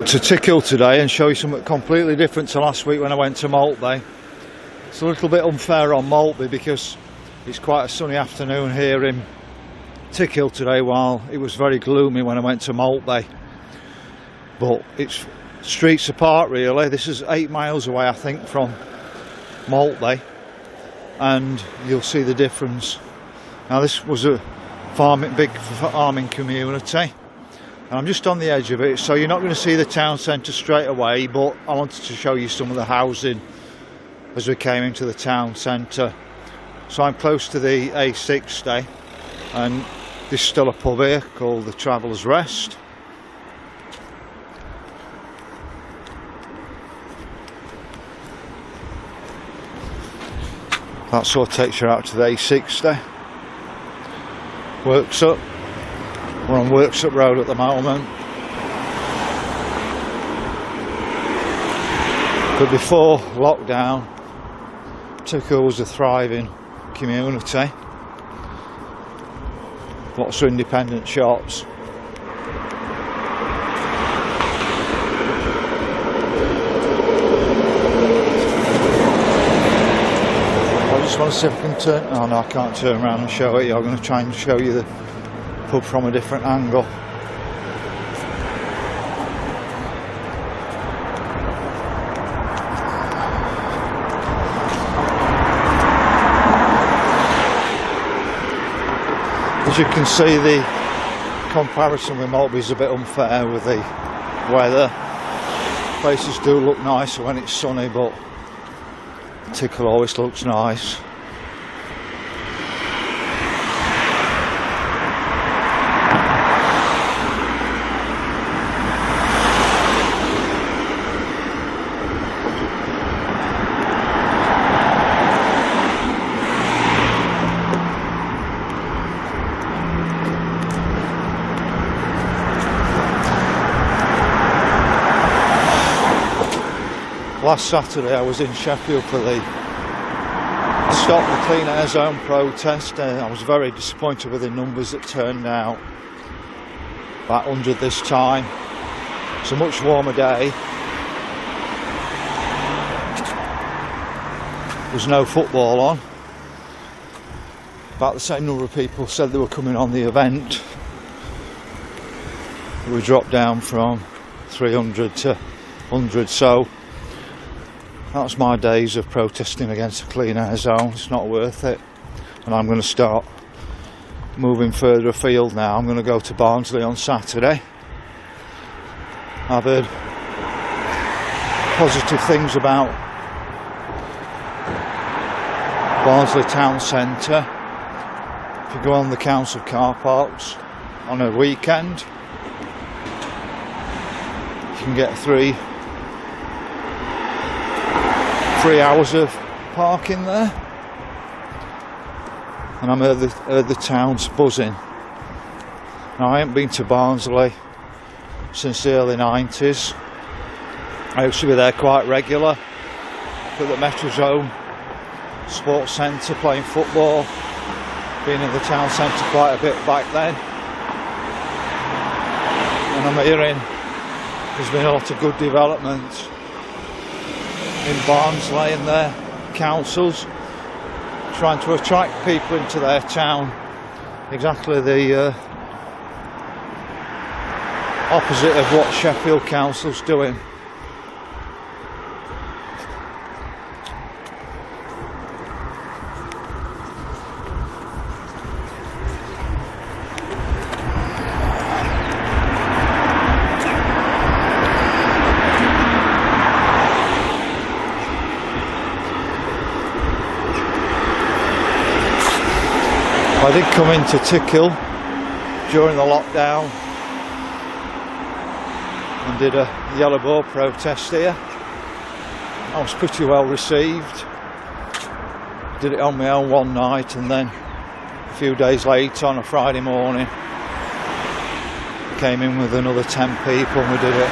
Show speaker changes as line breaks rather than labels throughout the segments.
To Tickhill today and show you something completely different to last week when I went to Maltby. It's a little bit unfair on Maltby because it's quite a sunny afternoon here in Tickhill today, while it was very gloomy when I went to Maltby. But it's streets apart really. This is 8 miles away I think from Maltby, and you'll see the difference. Now this was a big farming community. And I'm just on the edge of it, so you're not going to see the town centre straight away, but I wanted to show you some of the housing as we came into the town centre. So I'm close to the A60, and there's still a pub here called the Traveller's Rest. That sort of takes you out to the A60. Worksop. We're on Worksop Road at the moment. But before lockdown, Tickhill was a thriving community. Lots of independent shops. I just want to see if I can turn. Oh no, I can't turn around and show it. I'm going to try and show you the pub from a different angle. As you can see, the comparison with Maltby is a bit unfair with the weather. Places do look nicer when it's sunny, but Tickhill always looks nice. Last Saturday I was in Sheffield for the Stop the Clean Air Zone protest, and I was very disappointed with the numbers that turned out. About 100 this time. It's a much warmer day. There's no football on. About the same number of people said they were coming on the event. We dropped down from 300 to 100, so that's my days of protesting against the clean air zone. It's not worth it. And I'm going to start moving further afield now. I'm going to go to Barnsley on Saturday. I've heard positive things about Barnsley town centre. If you go on the council car parks on a weekend, you can get 3 hours of parking there, and I'm heard the town's buzzing. Now I haven't been to Barnsley since the early 90s. I used to be there quite regular, at the Metrozone Sports Centre playing football, being in the town centre quite a bit back then. And I'm hearing there's been a lot of good development in Barnsley and their councils, trying to attract people into their town. Exactly the opposite of what Sheffield Council's doing. I did come into Tickhill during the lockdown and did a yellow ball protest here. I was pretty well received. Did it on my own one night, and then a few days later on a Friday morning came in with another 10 people and we did it.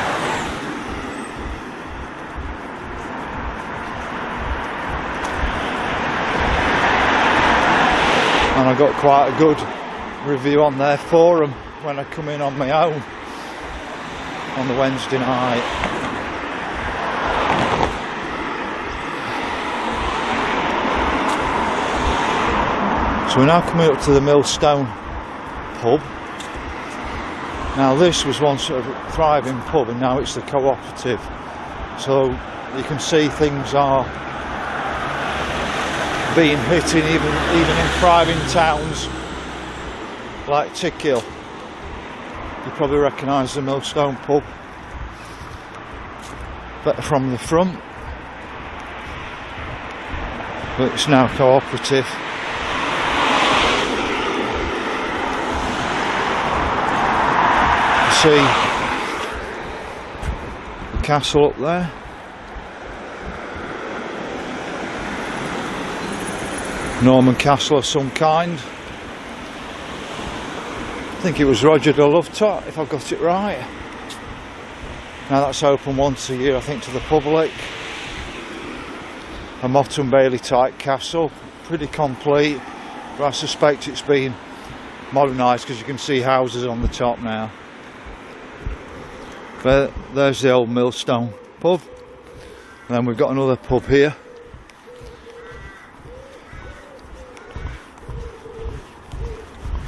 And I got quite a good review on their forum when I come in on my own. on the Wednesday night. So we're now coming up to the Millstone pub. Now this was once a thriving pub and now it's the cooperative. So you can see things are being hit in even in thriving towns like Tickhill. You probably recognise the Millstone pub better from the front, but it's now cooperative. You see the castle up there. Norman castle of some kind. I think it was Roger de Lovetot, if I've got it right. Now that's open once a year, I think, to the public. A Motte and Bailey type castle, pretty complete, but I suspect it's been modernised because you can see houses on the top now. But there's the old Millstone pub, and then we've got another pub here.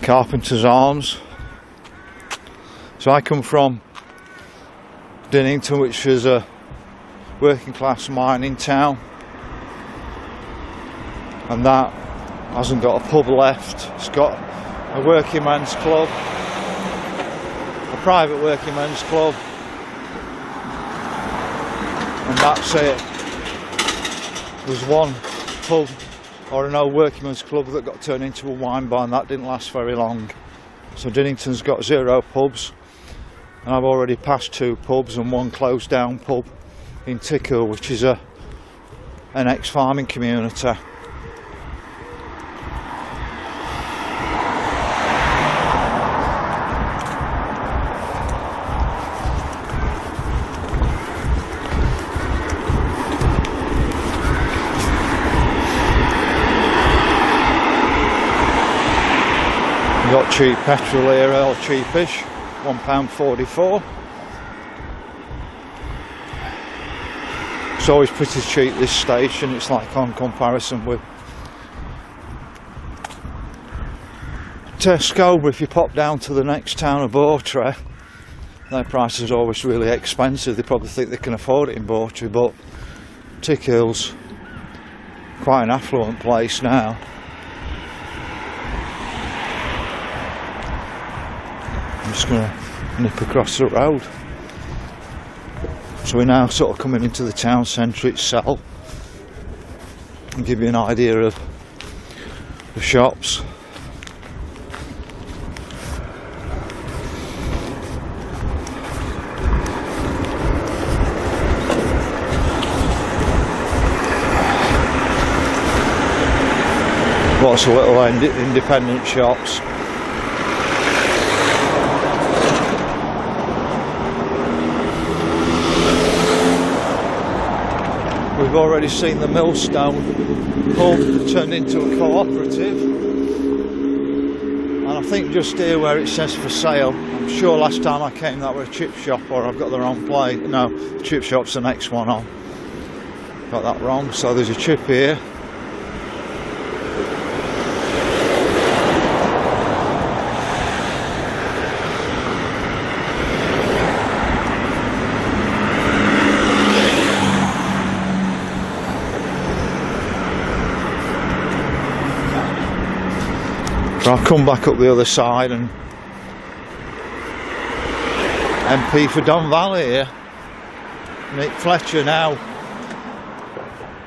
Carpenter's Arms. So I come from Dinnington, which is a working class mining town, and that hasn't got a pub left. It's got a working men's club, a private working men's club, and that's it. There's one pub or an old workingmen's club that got turned into a wine bar, and that didn't last very long. So Dinnington's got 0 pubs, and I've already passed 2 pubs and 1 closed down pub in Tickhill, which is an ex-farming community. Got cheap petrol here, or cheapish, £1.44. It's always pretty cheap, this station. It's like on comparison with Tesco, but if you pop down to the next town of Bawtry, their prices are always really expensive. They probably think they can afford it in Bawtry, but Tickhill's quite an affluent place now. I'm just going to nip across the road. So we're now sort of coming into the town centre itself and give you an idea of the shops. Lots of little independent shops. We've already seen the Millstone pub turned into a cooperative, and I think just here where it says for sale, I'm sure last time I came that were a chip shop, or I've got the wrong place. No, chip shop's the next one on. Got that wrong. So there's a chip here. I'll come back up the other side, and MP for Don Valley here, Nick Fletcher now.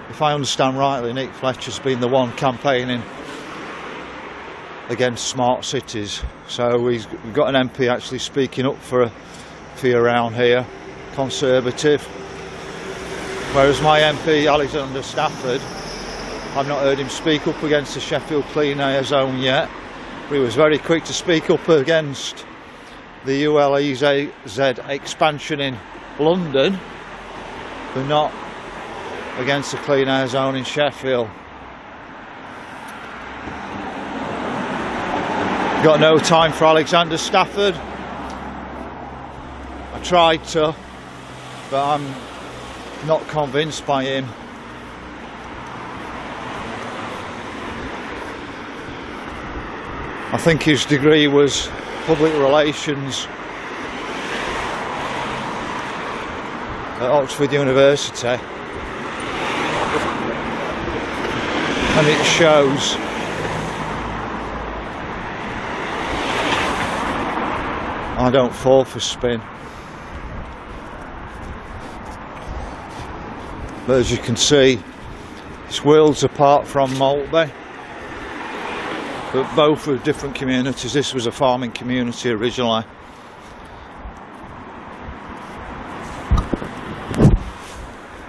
If I understand rightly, Nick Fletcher's been the one campaigning against smart cities. So we've got an MP actually speaking up for a few around here, Conservative. Whereas my MP, Alexander Stafford, I've not heard him speak up against the Sheffield Clean Air Zone yet. He was very quick to speak up against the ULEZ expansion in London, but not against the clean air zone in Sheffield. Got no time for Alexander Stafford. I I've tried to, but I'm not convinced by him. I think his degree was public relations at Oxford University, and it shows. I don't fall for spin, but as you can see, it's worlds apart from Maltby, but both were different communities. This was a farming community originally,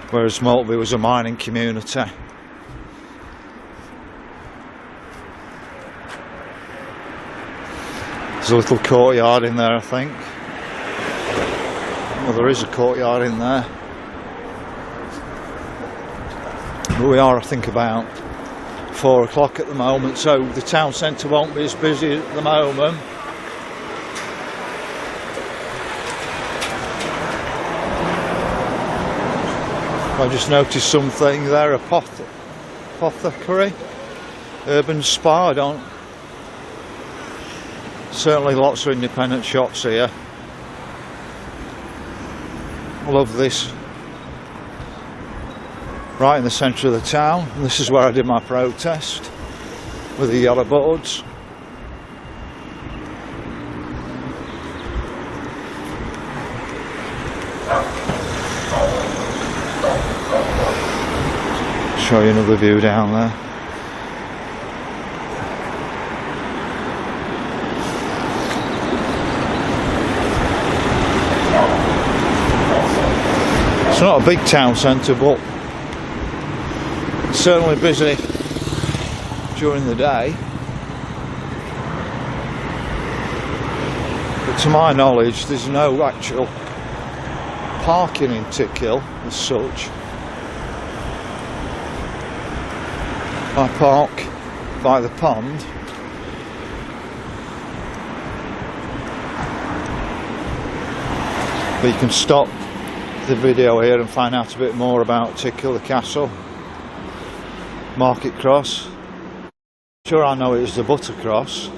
whereas Maltby was a mining community. There's a little courtyard in there, I think. Well, there is a courtyard in there. But we are, I think, about 4 o'clock at the moment, so the town centre won't be as busy at the moment. I just noticed something there, a apothecary, urban spa. I don't. Certainly lots of independent shops here. I love this. Right in the centre of the town. And this is where I did my protest with the yellow boards. Show you another view down there. It's not a big town centre, but it's certainly busy during the day. But to my knowledge, there's no actual parking in Tickhill as such. I park by the pond. But you can stop the video here and find out a bit more about Tickhill, the castle, Market Cross. Sure, I know it was the Butter Cross.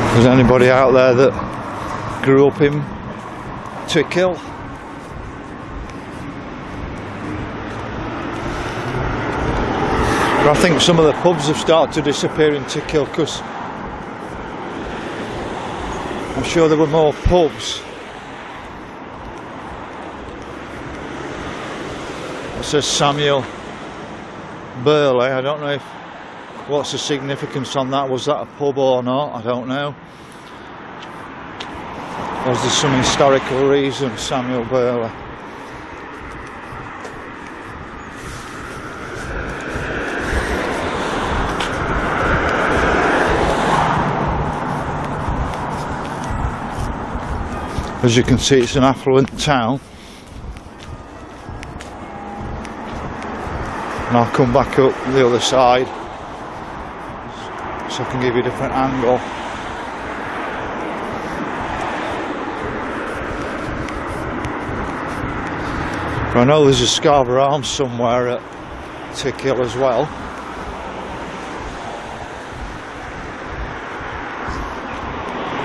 If there's anybody out there that grew up in Tickhill, but I think some of the pubs have started to disappear in Tickhill, because I'm sure there were more pubs. It says Samuel Burley. I don't know what's the significance on that. Was that a pub or not? I don't know. Was there some historical reason, Samuel Burley? As you can see, it's an affluent town. And I'll come back up the other side so I can give you a different angle. I know there's a Scarborough Arms somewhere at Tickhill as well.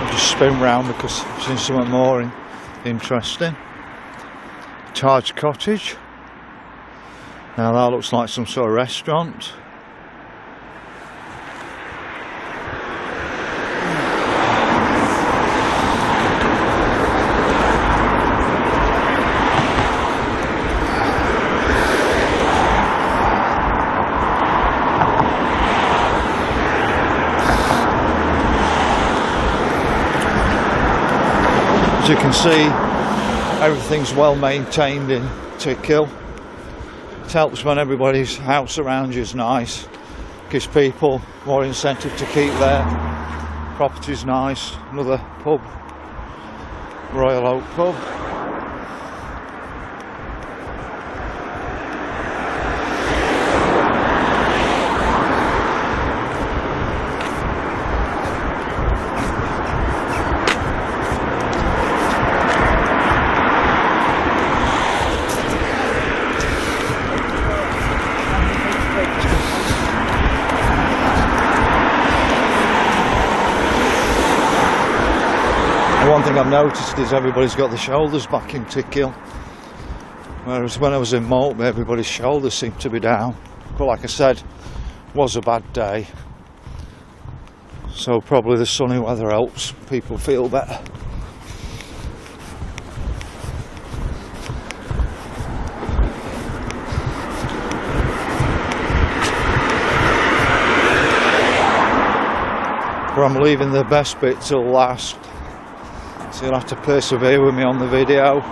I'll just spin round because I've seen something more interesting. Taj Cottage. Now that looks like some sort of restaurant. As you can see, everything's well maintained in Tickhill. It helps when everybody's house around you is nice. gives people more incentive to keep there. Property's nice. Another pub, Royal Oak Pub. One thing I've noticed is everybody's got the shoulders back in Tickhill, whereas when I was in Maltby everybody's shoulders seemed to be down. But like I said, it was a bad day, so probably the sunny weather helps people feel better. But I'm leaving the best bit till last, so you'll have to persevere with me on the video.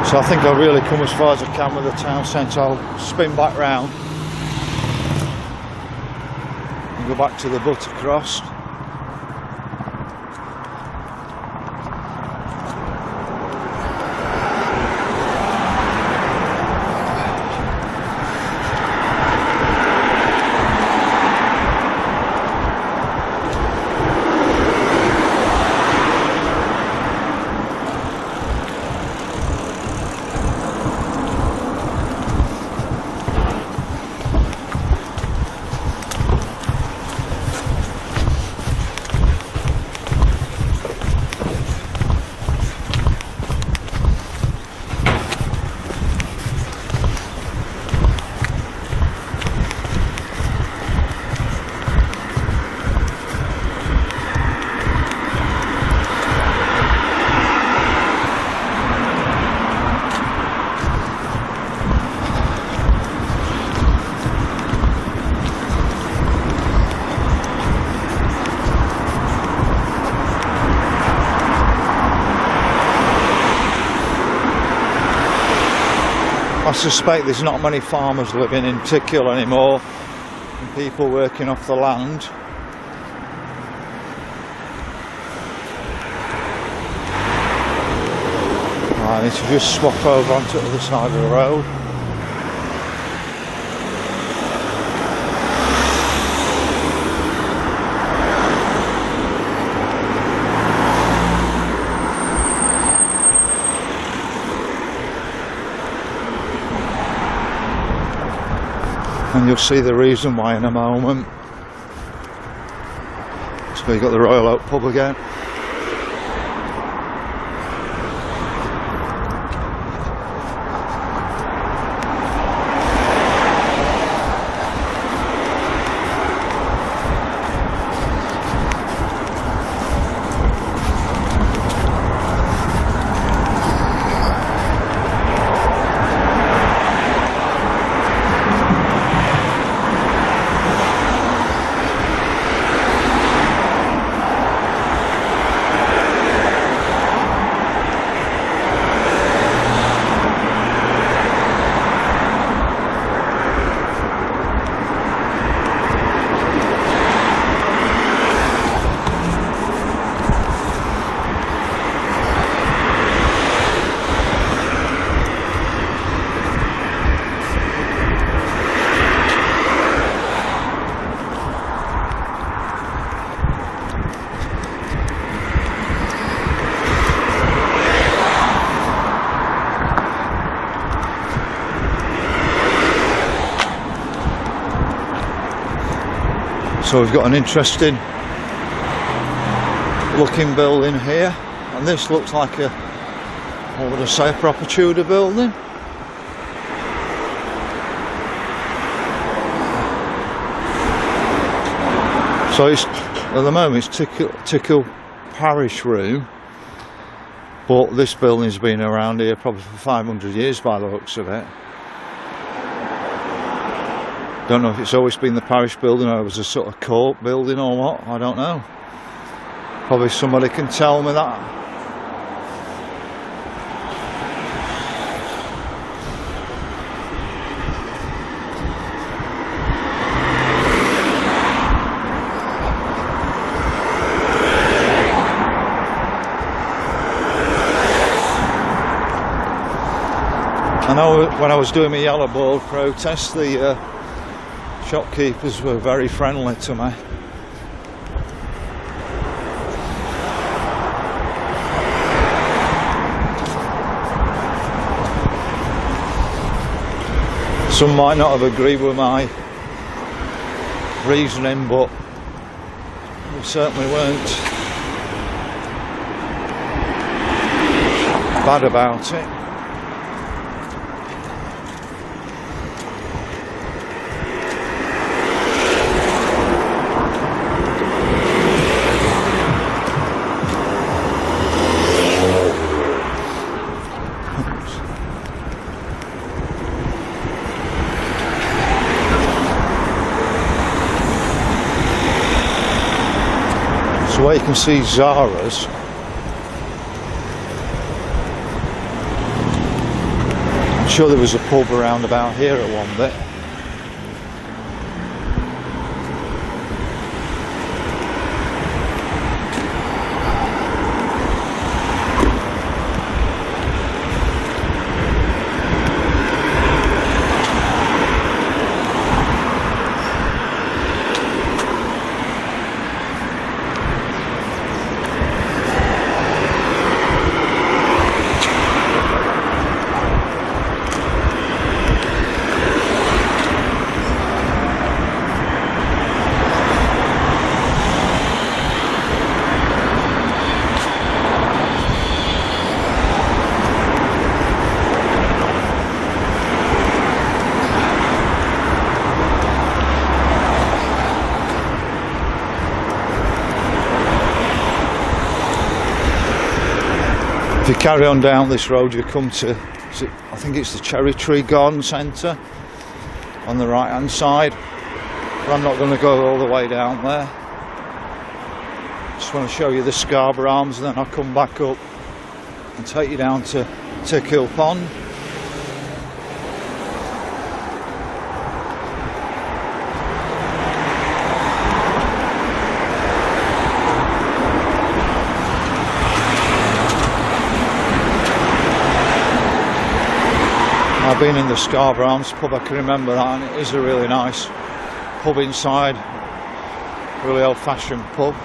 So I think I'll really come as far as I can with the town centre. I'll spin back round and go back to the Buttercross. I suspect there's not many farmers living in Tickhill anymore, and people working off the land. I need to just swap over onto the other side of the road. And you'll see the reason why in a moment. So you've got the Royal Oak Pub again. So we've got an interesting looking building here, and this looks like a, what would I say, a proper Tudor building. So it's, at the moment it's Tickhill Parish Room, but this building's been around here probably for 500 years by the looks of it. Don't know if it's always been the parish building or it was a sort of court building or what, I don't know. Probably somebody can tell me that. I know when I was doing my yellow board protest, the shopkeepers were very friendly to me. Some might not have agreed with my reasoning, but they certainly weren't bad about it. So where you can see Zara's, I'm sure there was a pub around about here at one bit. If you carry on down this road, you come to, I think it's the Cherry Tree Garden Centre on the right hand side, but I'm not going to go all the way down there. Just want to show you the Scarborough Arms, and then I'll come back up and take you down to Tickhill Pond. I've been in the Scarborough Arms pub, I can remember that, and it is a really nice pub inside, really old-fashioned pub.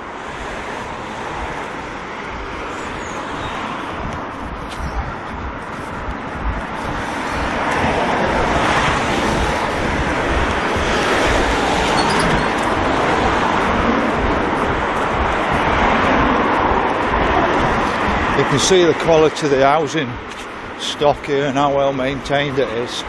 You can see the quality of the housing stock here and how well maintained it is.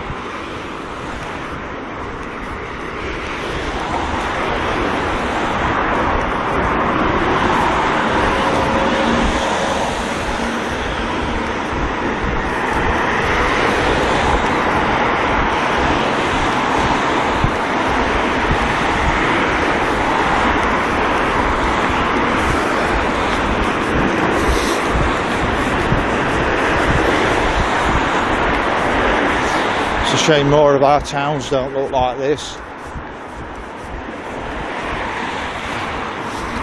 It's a shame more of our towns don't look like this.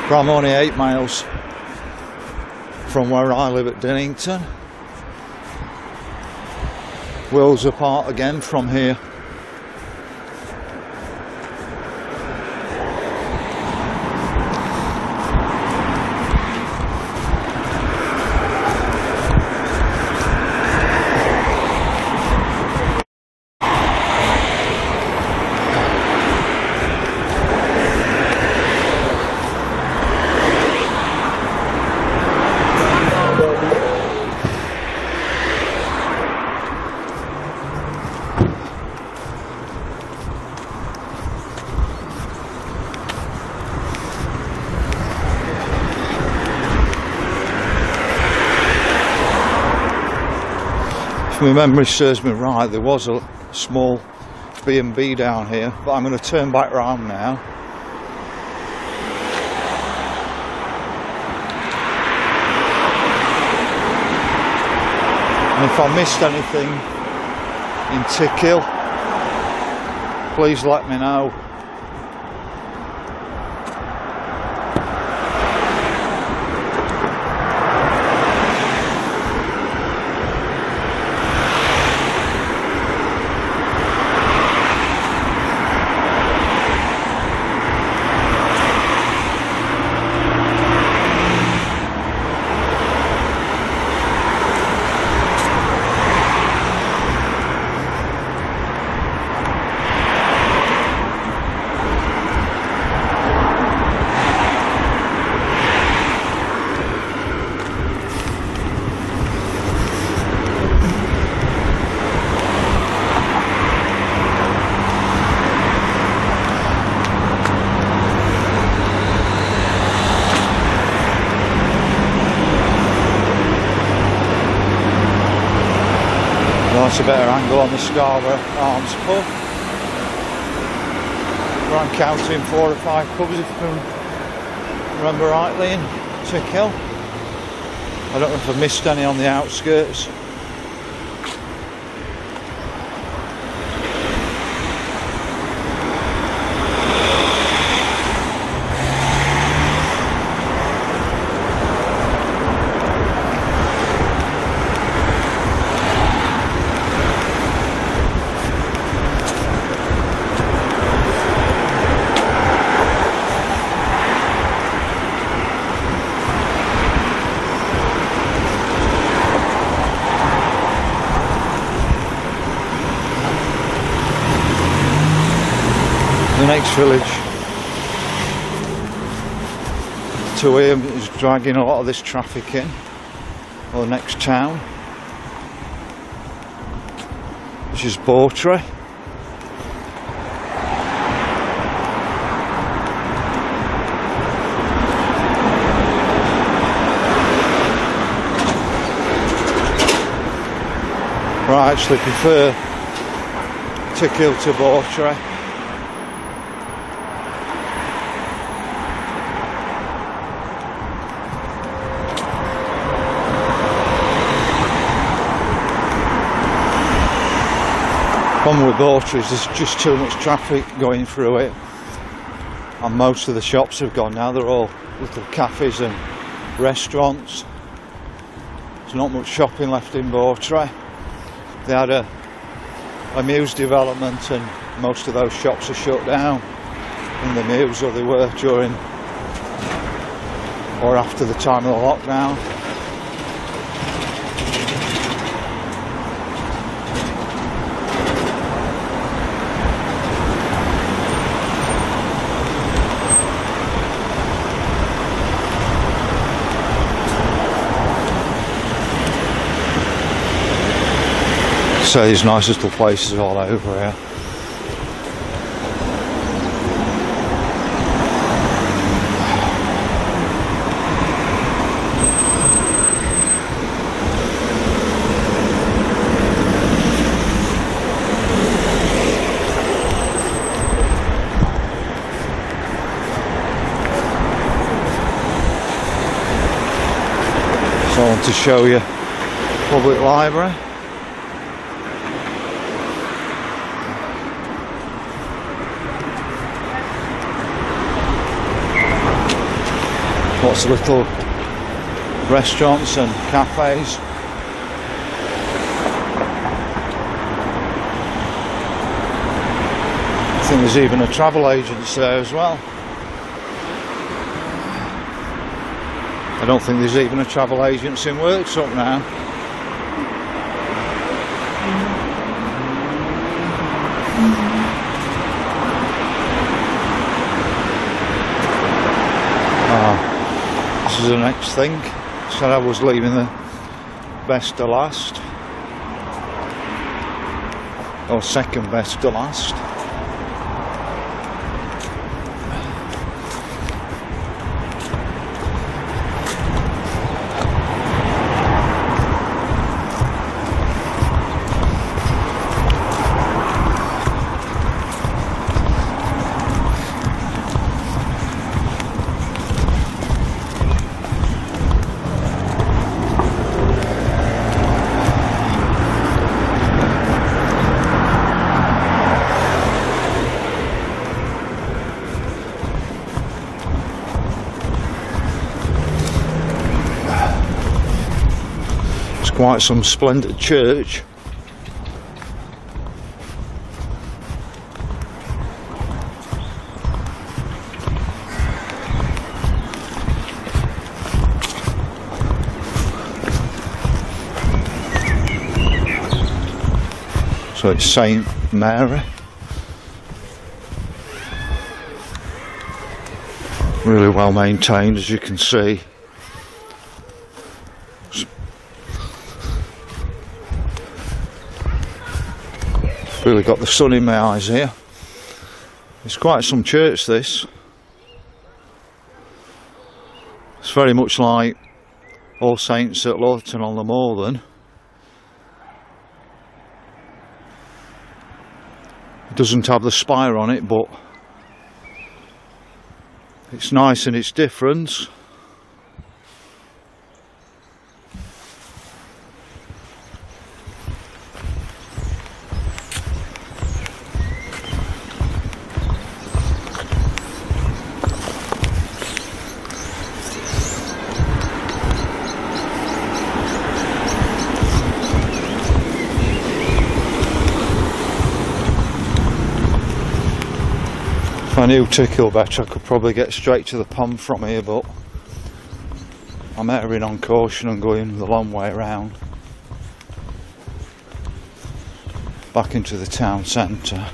But I'm only 8 miles from where I live at Dinnington. Worlds apart again from here. If my memory serves me right, there was a small B&B down here, but I'm going to turn back round now. And if I missed anything in Tickhill, please let me know. That's a better angle on the Scarborough Arms pub. Where I'm counting 4 or 5 pubs, if I can remember rightly, in Tickhill. I don't know if I missed any on the outskirts. The next village to here is dragging a lot of this traffic in, or the next town, which is Bawtry. I actually prefer Tickhill to Bawtry. Problem with Bawtry is there's just too much traffic going through it, and most of the shops have gone now. They're all little cafes and restaurants. There's not much shopping left in Bawtry. They had a Mews development, and most of those shops are shut down in the Mews, or they were during or after the time of the lockdown. So these nice little places all over here. So I want to show you public library. Lots of little restaurants and cafes. I think there's even a travel agency there as well. I don't think there's even a travel agency in Worksop now. This is the next thing. Said I was leaving the best to last, or second best to last. quite some splendid church. So it's Saint Mary. Really well maintained, as you can see. Really got the sun in my eyes here. It's quite some church, this. It's very much like All Saints at Lorton on the Moorland. It doesn't have the spire on it, but it's nice and it's different. If I knew Tickhill better, I could probably get straight to the pond from here, but I'm erring on caution and going the long way around back into the town centre.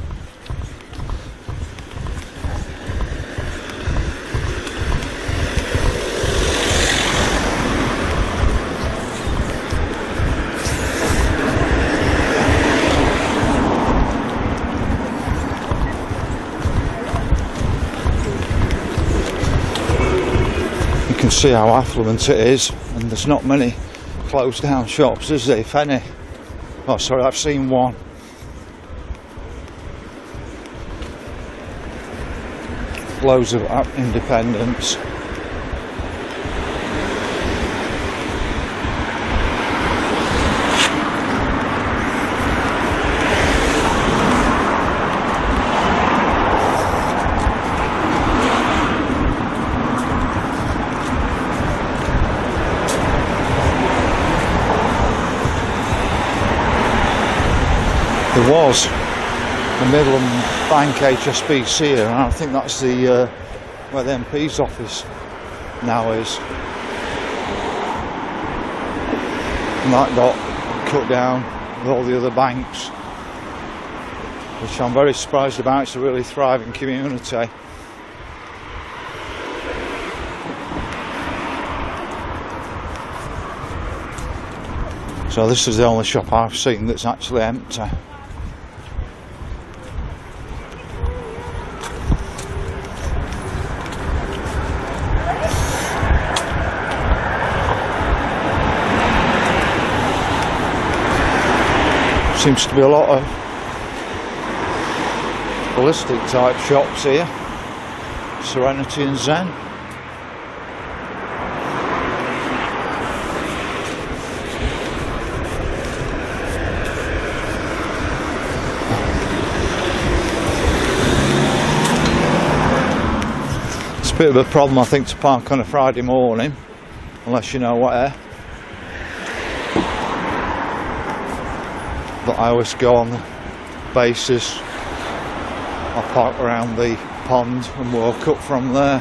You can see how affluent it is, and there's not many closed down shops, is there, if any? Oh, sorry, I've seen one. Loads of independents. There was the Midland Bank HSBC here, and I think that's the where the MP's office now is. And that got cut down with all the other banks, which I'm very surprised about. It's a really thriving community. So this is the only shop I've seen that's actually empty. Seems to be a lot of holistic type shops here. Serenity and Zen. It's a bit of a problem, I think, to park on a Friday morning, unless you know where. But I always go on the basis I park around the pond and walk up from there.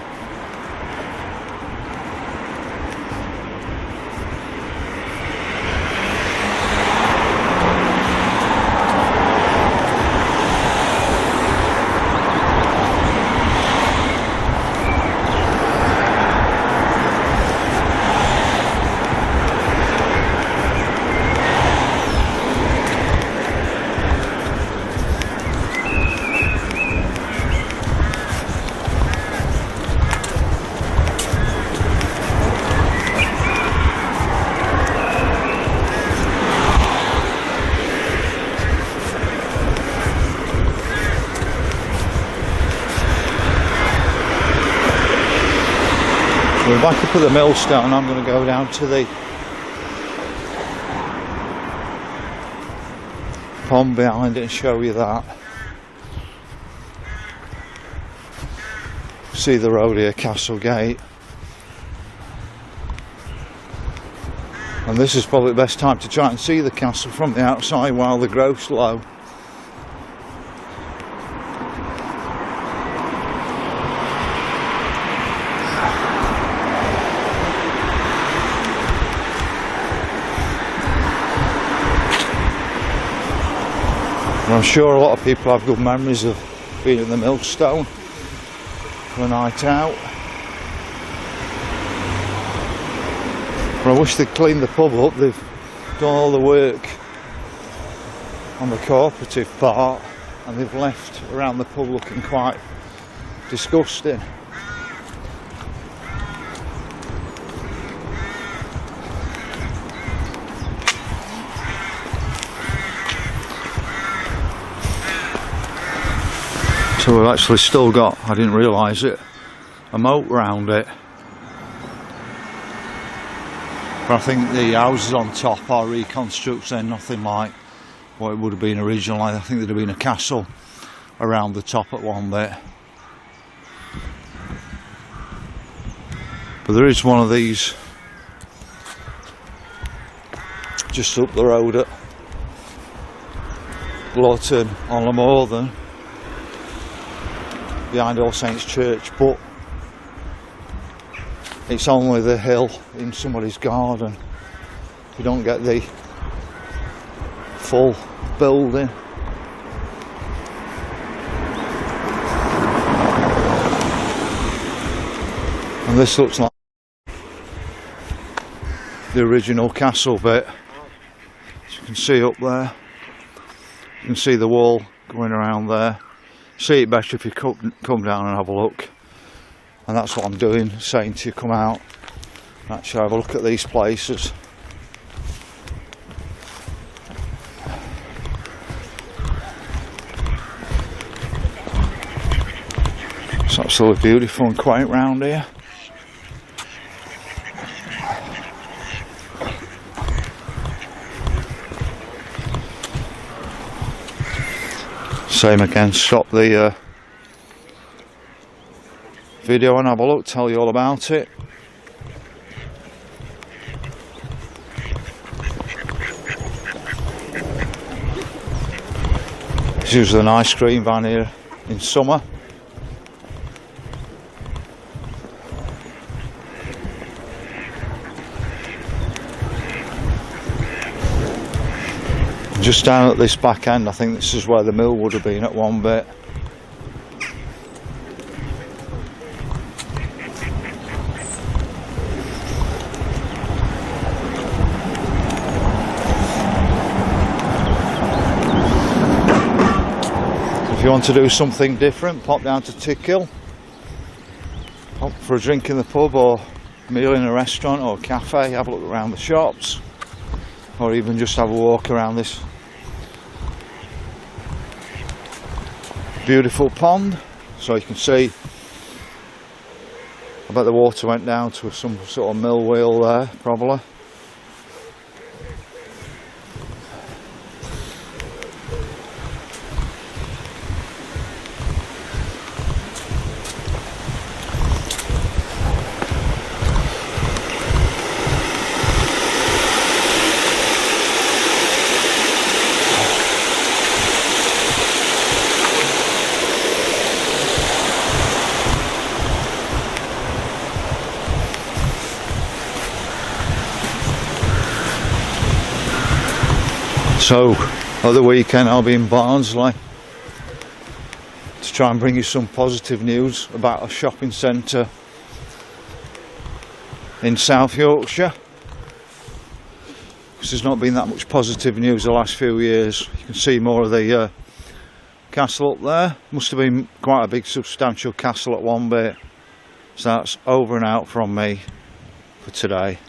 We're back up at the millstone. I'm going to go down to the pond behind it and show you that. See the road here, Castle Gate. And And this is probably the best time to try and see the castle from the outside while the growth's low. And I'm sure a lot of people have good memories of being in the Millstone for a night out. But I wish they'd cleaned the pub up. They've done all the work on the cooperative part and they've left around the pub looking quite disgusting. So we've actually still got, I didn't realise it, a moat round it. But I think the houses on top are reconstructed, they're nothing like what it would have been originally. I think there'd have been a castle around the top at one bit. But there is one of these just up the road at Lawton on the Morthen, behind All Saints Church, but it's only the hill in somebody's garden. You don't get the full building. And this looks like the original castle bit. As you can see up there, you can see the wall going around there. See it better if you come down and have a look. And that's what I'm doing, saying to you, come out and actually have a look at these places. It's absolutely beautiful and quaint round here. Same again, stop the video and have a look, tell you all about it. It's usually an ice cream van here in summer. Just down at this back end, I think this is where the mill would have been at one bit. If you want to do something different, pop down to Tickhill, pop for a drink in the pub or a meal in a restaurant or a cafe, have a look around the shops, or even just have a walk around this beautiful pond. So you can see, I bet the water went down to some sort of mill wheel there probably. So, at the weekend I'll be in Barnsley to try and bring you some positive news about a shopping centre in South Yorkshire. Because there's not been that much positive news the last few years. You can see more of the castle up there. Must have been quite a big substantial castle at one bit. So that's over and out from me for today.